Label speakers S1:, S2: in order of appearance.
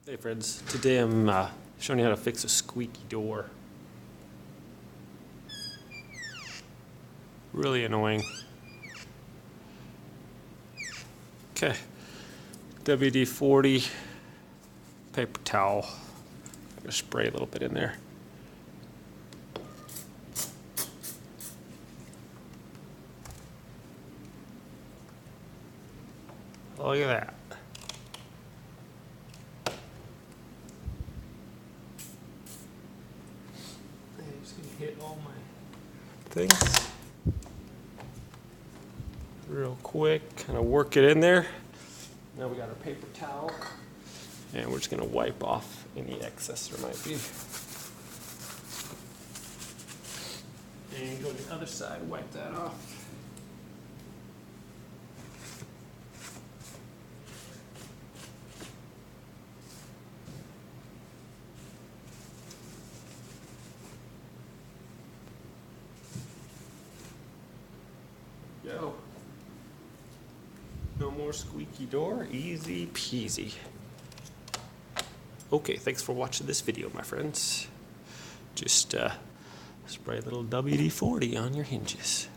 S1: Hey friends, today I'm showing you how to fix a squeaky door. Really annoying. Okay, WD-40 paper towel. I'm gonna spray a little bit in there. Look at that. I'm just gonna hit all my things real quick, kind of work it in there. Now we got our paper towel, and we're just gonna wipe off any excess there might be. And go to the other side, wipe that off. Go. No more squeaky door, easy peasy. Okay, thanks for watching this video, my friends. Just spray a little WD-40 on your hinges.